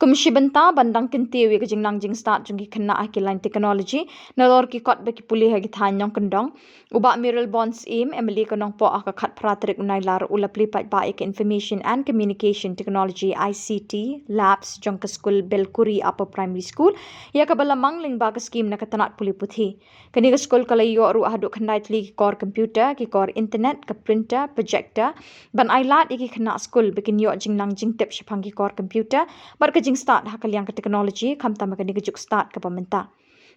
Kumshi benta bandang kintiwi ke jing nangjing start jungi kena akilain technology nalor ki kot beki pulih hagi thanyong kendong uba miral bonds im emily konong po aka khat pratrik unai lar ulapli pat ba ek information and communication technology ICT labs jong ke school belkuri upper primary school ya ka balamang ling ba ke scheme na katanat puli puthi kani ke school kala yo ru hadu khandai tli ki kor computer ki kor internet ke printer projector ban ailat iki kena school bekin yo jing nangjing tip shapang ki kor computer bar ke jing start hakal yang ke technology kam tam ke juk start ke pamenta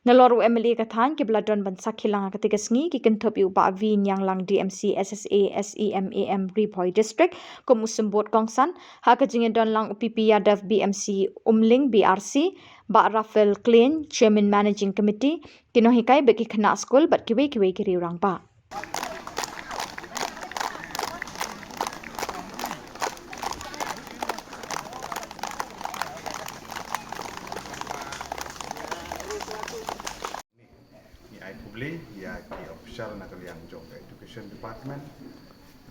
naloru emily ka than ki bladon ban sakhilang ka tigasngi ki kinthop yu ba vin yang lang DMC SSA SEMAM Ripoy district ko musumbot kongsan ha ka jing don lang UPP Yadav BMC umling BRC ba Rafael Klein chairman managing committee kino hikai beki khana school bat kiwe ki rang ba Publik ya ki official nak kalian jong education department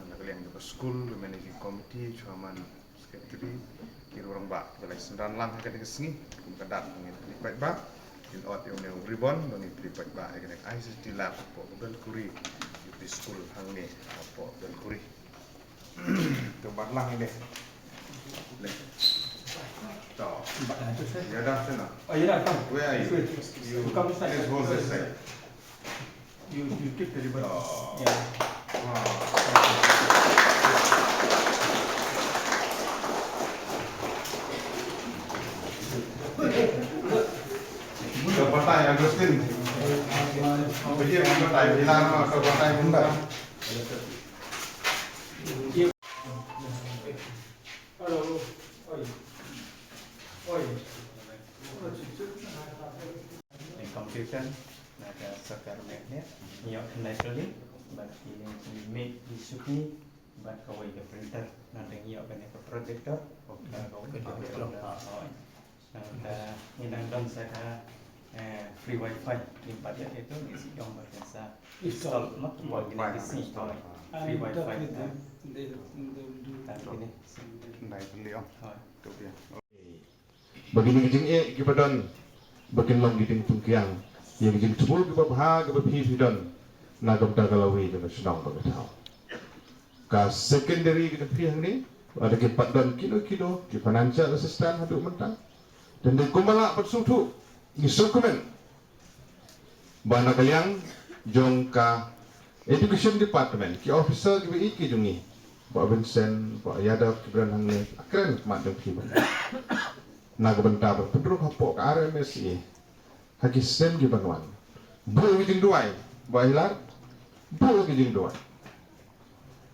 nak kalian jong school managing committee chairman secretary ki orang ba balai sendan lang ka ke sengi kedat ngin baik ba in out yang ne ribbon doni baik ba ke ICT lab po belkuri di school hang ni po belkuri tempat lang ini le to ya dah sana Oh, ya dah. where are you Come inside. let's go this side You keep the ribbon. Oh. Yeah. Kebatai Agustin. Begini kebatai bilang kebatai bunda. Hello. Oi. Oi. In computer, ada software magnet, yang naturally, but ini make disuki, but kawai ke printer, nanti yang kena ke projector, kawai ke projector, ini nang saya free wifi, di budget itu isi gambar saya install mak buat gini isi free wifi, tapi ini Naik beliau. Tu dia. Begini gijing gibadan bakin long giding tungkiang yang gijing tumul giba bahag giba pidon nagam dagalawi dengan senang bagatau ka secondary kita pihang ni ada ke patdan kilo ki financial assistant haduk mentang dan di kumbala patsutu ni dokumen bana kaliang jong ka education department ki officer giba iki jungi Pak Vincent, Pak Yadav, kibran hang ni keren madam kiban nagabanta pedro hapo ka RMSE hagi sen gi banwan bu gi duai ba hilar bu gi duai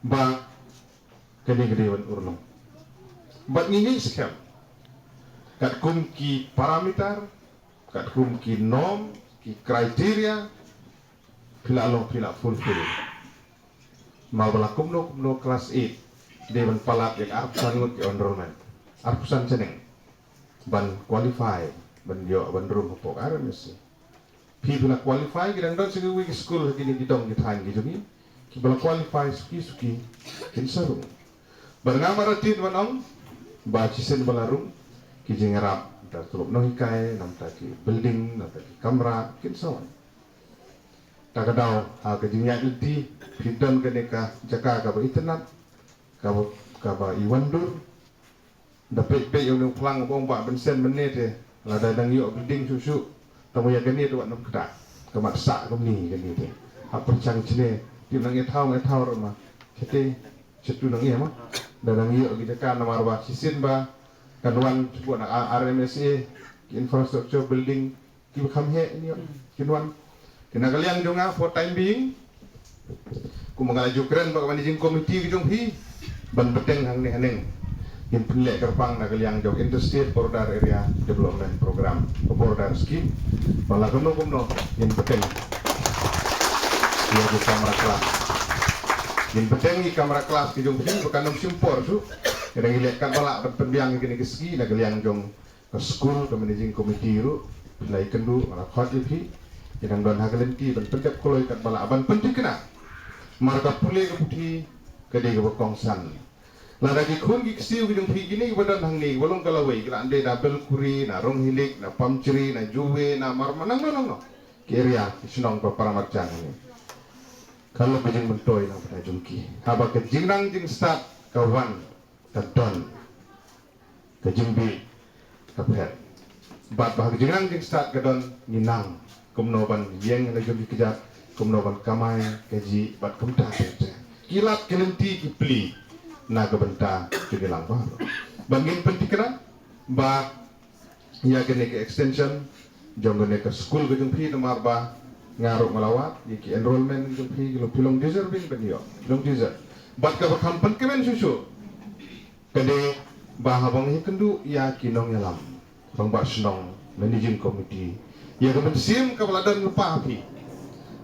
ba kani gede wan urno ba ngini scam kat kum ki parameter kat kum ki norm ki kriteria pila long pila fulfill ma bala kumno kelas 8 dewan palat yang arpusan ngut ki enrollment arpusan ceneng ban qualify ban yo ban rum pok RMSE people qualify gidan don sigi wi school gini didong gitan gitu ni ki bala qualify suki kin saru ban ngamara tin wanong ba cisen bala rum ki jingarap da tulop no hikai nam ta ki building nam ta ki kamera kin sawan tagadau ha ka jinya ilti pidon keneka jaka ka ba internet ka ba iwandur dapat pay yang pulang bong pak bensen menit lada dang yuk building susu tamu yang gini tu nak kedak kemat sak kami gini tu apa cang cine di nang etau rumah jadi cetu nang iya mah dan nang yuk kita kan nama arwah sisin ba kanuan buat nak RMSE infrastructure building kita kami ini kinuan kena kalian jonga for time being kumangala jukren ba managing committee kijong hi ban peteng hang ni haneng yang penilai kerpang nak yang jauh interstate border area development program border scheme malah kuno yang penting dia di kamera kelas yang penting di kamera kelas di jong bukan simpor tu kadang lihat kan balak berpendiang gini ke ski nak yang jong ke school ke managing committee tu nilai kendu malah khot ipi yang don hagalenti dan pendap koloi kat balak aban penting kena marga pulih ke putih ke dia ke kongsan Lada ki khun ki siu ki jong phi gini badan hang ni walong kalawai kila ande na belkuri na rong hilik na pamceri na juwe na marmanang no kiria sinong pa paramarcang ni kalau kejing mentoy na pada jungki haba ke jingrang jing start kawan kadon kejing bi kaphet bat bah jingrang jing start kadon ninang kumnoban yeng na jungki kejat kumnoban kamai keji bat kumta kilat kelenti kipli na kebenta jadi langkah bangin pentikna ba ya kene ke extension jongone ke school ke jumpi nomor ba ngaruk melawat ki enrollment jumpi lo pilong deserving benio long deserve bat ka kampan kemen susu kede ba habang hikendu ya kinong yalam bang ba senong managing committee ya ke sim ka baladan lupa api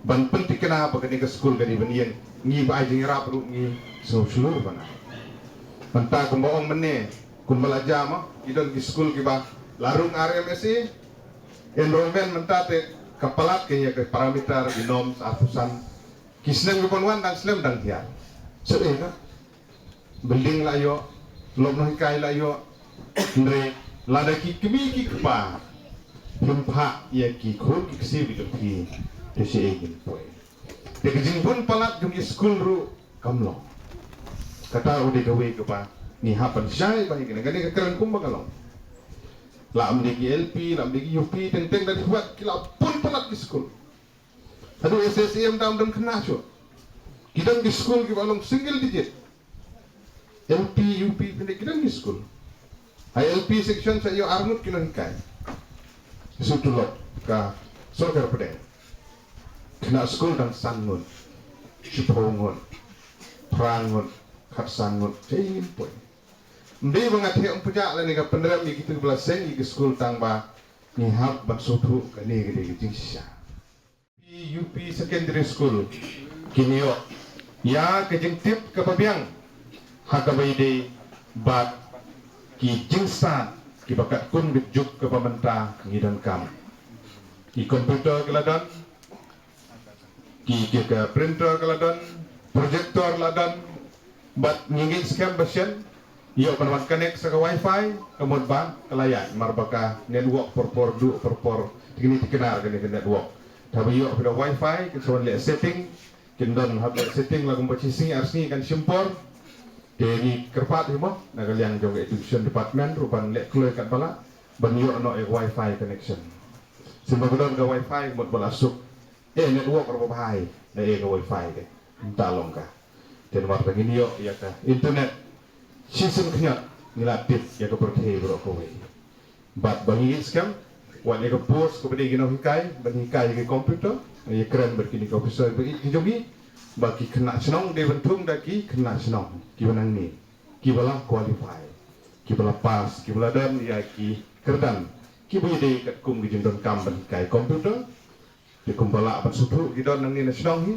ban pentikna ba kene ke school kene benien ngi ba ajing rap ru ngi seluruh bana Penta kumbaong mene kun belajar mah idon di school kiba larung RMSI enrollment mentate kapalat kaya ke parameter binom atusan kisnem ke ponwan dan slem dan tiar sebe ka building layo lom noh kai layo ndre lada ki kimi ki kpa pumpa ya ki khur ki kisi bi ki desi egin poi de jing pun palat jung school ru kamlo kata udah gawe ke pa ni hapan syai bagi kena gane keren kumba kalong la amde ki LP la amde ki UP teng dari buat kila pun palat di school aduh SSM dam kena so kita di school ki balong single digit LP UP pendek kita di school LP section saya arnut kilo hikai sutulot ka sorgar pedeng kena school dan sangun sipongon prangon katsangut ingin pun. Mbe bangat he umpuja la ni ka penderam ni gitu belaseng ni school tangba ni hab ban sotu ka ni gede jingsha. UP secondary school kinyo ya ke jingtip ka pabiang hagabai de bat ki jingsa ki bakat kun bijuk ke pamenta ngidan kam. Ki komputer keladan ki ke printer keladan projector ladan bat ngingin scam basyan iyo panwan connect sa wifi kamod ba kalayan marbaka network por tigini tikenar gani network tabi iyo pada wifi kinson le setting kindon hab setting lagu bacisi arsni kan simpor deni kerpat himo nagaliang jong education department rupan le kloy kat bala ban iyo no wifi connection simba gudon ga wifi mod bala suk network ro bahai na ga wifi ke talong ka dan warga ini yo ya ka internet season kenya nilatip ya ka perke bro ko we bat bangi scam wan ya ka post ko bedi gino hikai ban hikai ke komputer ya keren berkini ko bisa bagi jogi bagi kena senong de bentung daki kena senong ki banang ni ki bala qualify ki bala pass ki bala dan ya ki kerdan ki bu de kat kum gi jindon kam ban hikai komputer de kumbala ban sutu gidon nang ni senong hi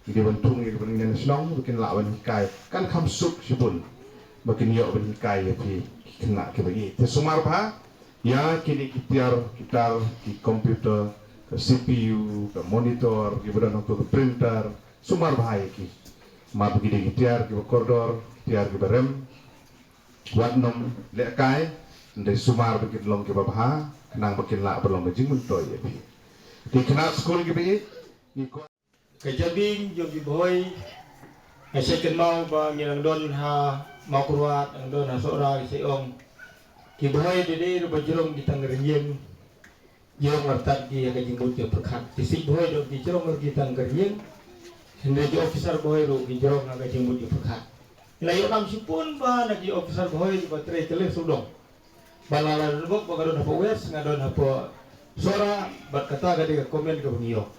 di bentung ni bening senong bikin lawan hikai kan kamsuk sipun bikin yo ben hikai ya pi kena ke bagi te sumar ba ya kini kita di komputer ke CPU ke monitor ke badan ke printer sumar ba ki ma bagi kita ke kordor tiar ke barem wadnom le kai ndai sumar bikin long ke ba kenang bikin la belum bajing mentoy ya pi di kena school ke bagi ni Kajabing jogi boy second mau ba ngilang don ha mau kuat ang don ha sora si ong ki boy dede ro bajrong di tanggeriem jong artat ki ka jingbut ke perkhat ti si boy do di jrong di tanggeriem hende di officer boy ro di jrong ka jingbut ke perkhat layo kam sipun ba na di officer boy di batre tele sudong balala rubok ba kadon ha wes ngadon ha sora bat kata ga de komen ke bniyo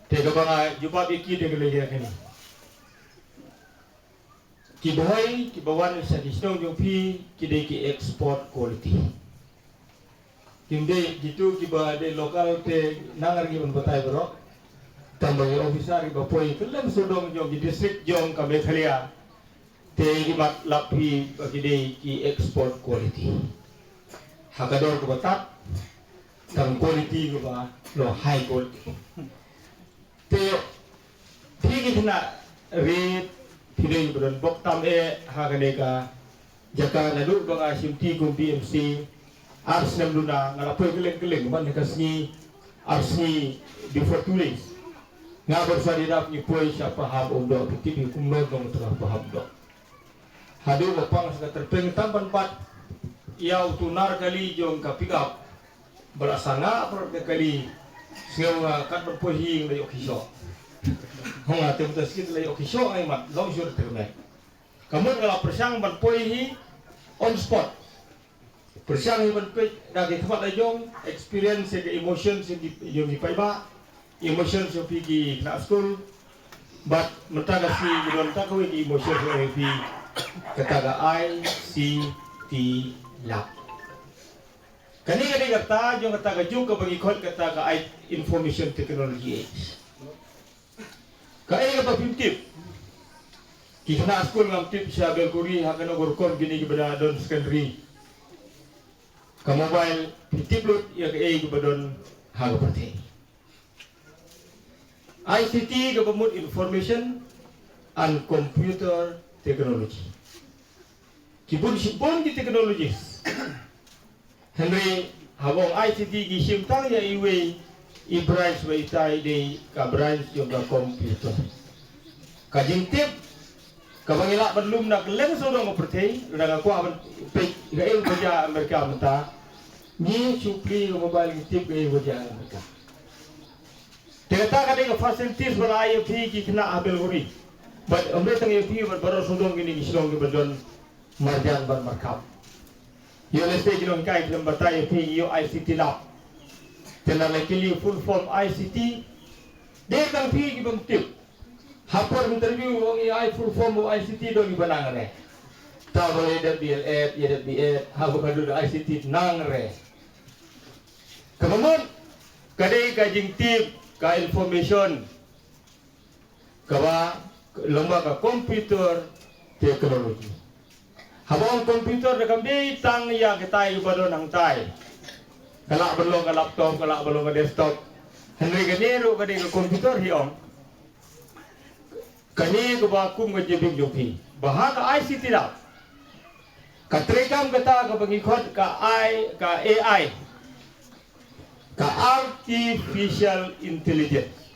tega banga juba biki de gelege kini ki boy ki bawan sa disno yung pi ki de ki export quality kimde gitu ki ba de lokal te nangar gi batay bro tambang officer ba poy kelam sodong yung di district yung kabe khalia te gi mat lapi ki de ki export quality hakador ko batap tang quality ko ba lo high quality te thigi thina rate Pidei beron bok tam haganeka jaka nadu bang asimti kum BMC ars nam luna ngalapoy geleng man kasni arsni before 2 days nga bersadi dap ni poy siapa paham ondo kiti kum no gong tengah paham do hadu bapang sa terpeng tampan pat iau tunar kali jong kapigap berasanga per kali singa kat berpoy hing layo kiso honga tem taskin layo kiso ay mat long sure terme kamu kalau persang berpoy hi on spot persang hi berpoy dari tempat ajong experience and emotions yang di paiba emotions yang pergi kena school but mentaga si gudon takawin emotions yang pergi kataga ICT lab kani kata jong kataga juga bagi kot kataga information technology age kaya apa pimtip kikna school ngam tip siya belkuri hakan ogorkon gini kepada don secondary ka mobile pimtip lut ya kaya kepada don haga pati ICT government information and computer technology kibun sipon di technologies Henry habong ICT gisim tang ya iwe i-branch wa itai de ka branch yung ka computer kajing tip kabangila belum nak leng so dong pertei na ko aban pe gael baja Amerika menta ni supli ko mobile tip gael baja Amerika Tegata ka facilities wala IFP ki kena abel guri but amre tang IFP baru so dong gini gislong ke badon marjan bar markap yo leste gilong kai kem batai IFP yo ICT lab telah lekili full form ICT dia kan pi gibang tip hapor interview wong AI full form ICT dong ibanang re ta boleh dat BLF ya dat BF habu kadu ICT nang re kemudian kadai kajing tip ka information kawa lomba ka computer technology habang komputer rekam di tang ya kita ibadon hang tai kalak belum ke laptop, kalak belum ke desktop. Henry ganero ka ke komputer hiong. Kani ke bakum ke jebing jopi. Bahaka ICT lab. Katrekam kata ke pengikut ka AI. Ka artificial intelligence.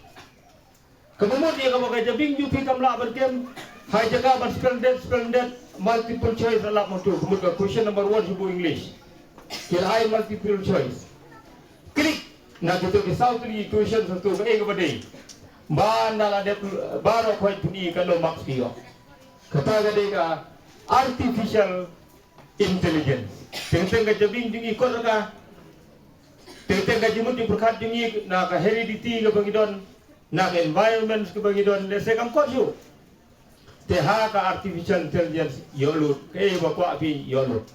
Kemudian dia ke jebing jopi kamla berkem. Hai jaga ban splendid multiple choice alap motu. Kemudian question number 1 subuh English. Kira multiple choice. Klik na gitu ke south ni equation satu ke kepada bandala de baro ko puni kalau max kio. Kata gade ka artificial intelligence. Tengteng ka jabing dingi ko ka. Tengteng ka jimut di berkat dingi na ka heredity ke bangidon na ka environment ke bangidon lese kam ko ju. Teha ka artificial intelligence yolut ke bakwa pi yolut.